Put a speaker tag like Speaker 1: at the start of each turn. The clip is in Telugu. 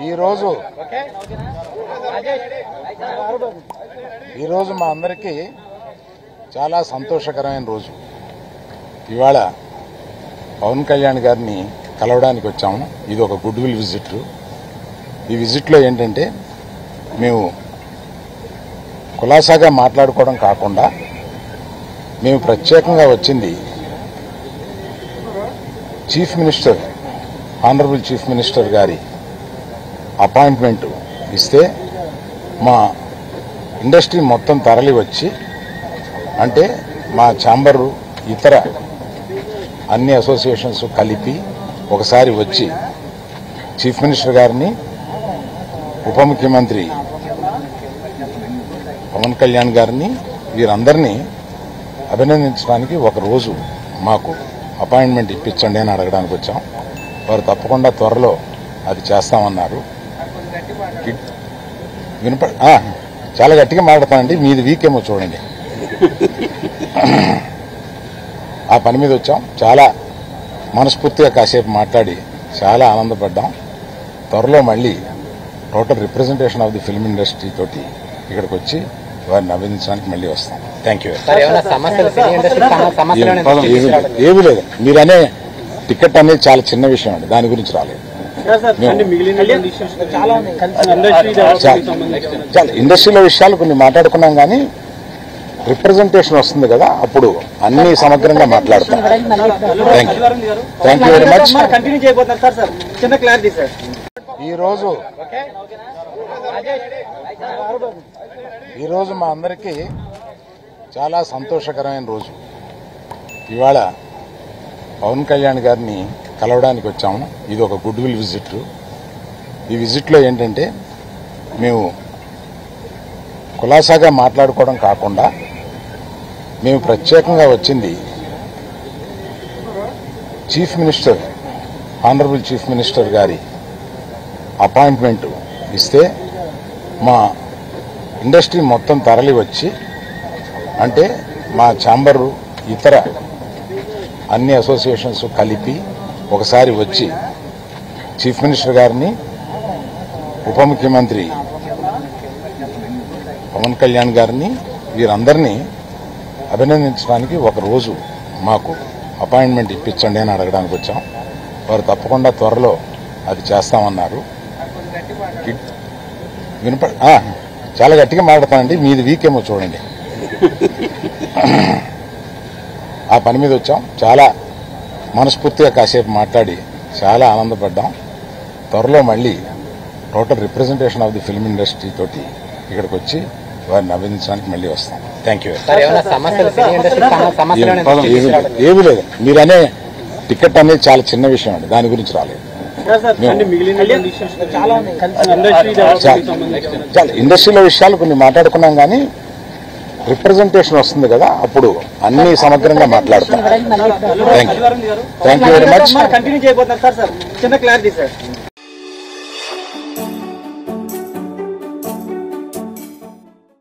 Speaker 1: ఈరోజు మా అందరికీ చాలా సంతోషకరమైన రోజు. ఇవాళ పవన్ కళ్యాణ్ గారిని కలవడానికి వచ్చాము. ఇది ఒక గుడ్ విల్ విజిట్. ఈ విజిట్లో ఏంటంటే మేము కులాసాగా మాట్లాడుకోవడం కాకుండా మేము ప్రత్యేకంగా వచ్చింది chief minister, honourable chief minister గారి అపాయింట్మెంట్ ఇస్తే మా ఇండస్ట్రీ మొత్తం తరలి వచ్చి, అంటే మా ఛాంబరు ఇతర అన్ని అసోసియేషన్స్ కలిపి ఒకసారి వచ్చి చీఫ్ మినిస్టర్ గారిని, ఉప ముఖ్యమంత్రి పవన్ కళ్యాణ్ గారిని, వీరందరినీ అభినందించడానికి ఒక రోజు మాకు అపాయింట్మెంట్ ఇప్పించండి అని అడగడానికి వచ్చాం. వారు తప్పకుండా త్వరలో అది చేస్తామన్నారు. చాలా గట్టిగా మాట్లాడతానండి, మీది వీకేమో చూడండి. ఆ పని మీద వచ్చాం. చాలా మనస్ఫూర్తిగా కాసేపు మాట్లాడి చాలా ఆనందపడ్డాం. త్వరలో మళ్ళీ total representation of the film industry తోటి ఇక్కడికి వచ్చి వారిని అభినందించడానికి మళ్ళీ వస్తాం. Thank you. ఏమీ లేదు, మీరనే టికెట్ అనేది చాలా చిన్న విషయం అండి, దాని గురించి రాలేదు. చాలా ఇండస్ట్రీలో విషయాలు కొన్ని మాట్లాడుకున్నాం, కానీ రిప్రజెంటేషన్ వస్తుంది కదా, అప్పుడు అన్ని సమగ్రంగా మాట్లాడతాం. Thank you very much. ఈరోజు మా అందరికీ చాలా సంతోషకరమైన రోజు. ఇవాళ పవన్ కళ్యాణ్ గారిని కలవడానికి వచ్చాము. ఇది ఒక గుడ్ విల్ విజిట్. ఈ విజిట్లో ఏంటంటే మేము కులాసాగా మాట్లాడుకోవడం కాకుండా మేము ప్రత్యేకంగా వచ్చింది chief minister, honourable chief minister గారి అపాయింట్మెంట్ ఇస్తే మా ఇండస్ట్రీ మొత్తం తరలి వచ్చి, అంటే మా ఛాంబరు ఇతర అన్ని అసోసియేషన్స్ కలిపి ఒకసారి వచ్చి చీఫ్ మినిస్టర్ గారిని, ఉప ముఖ్యమంత్రి పవన్ కళ్యాణ్ గారిని, వీరందరినీ అభినందించడానికి ఒక రోజు మాకు అపాయింట్మెంట్ ఇప్పించండి అని అడగడానికి వచ్చాం. వారు తప్పకుండా త్వరలో అది చేస్తామన్నారు. చాలా గట్టిగా మాట్లాడతానండి, మీది వీకేమో చూడండి. ఆ పని మీద వచ్చాం. చాలా మనస్ఫూర్తిగా కాసేపు మాట్లాడి చాలా ఆనందపడ్డాం. త్వరలో మళ్ళీ total representation of the film industry తోటి ఇక్కడికి వచ్చి వారిని అభినందించడానికి మళ్ళీ వస్తాం. Thank you. ఏమీ లేదు, మీరనే టికెట్ అనేది చాలా చిన్న విషయం అండి, దాని గురించి రాలేదు. చాలా ఇండస్ట్రీలో విషయాలు కొన్ని మాట్లాడుకున్నాం, కానీ రిప్రజెంటేషన్ వస్తుంది కదా, అప్పుడు అన్ని సమగ్రంగా మాట్లాడతాం. Thank you very much.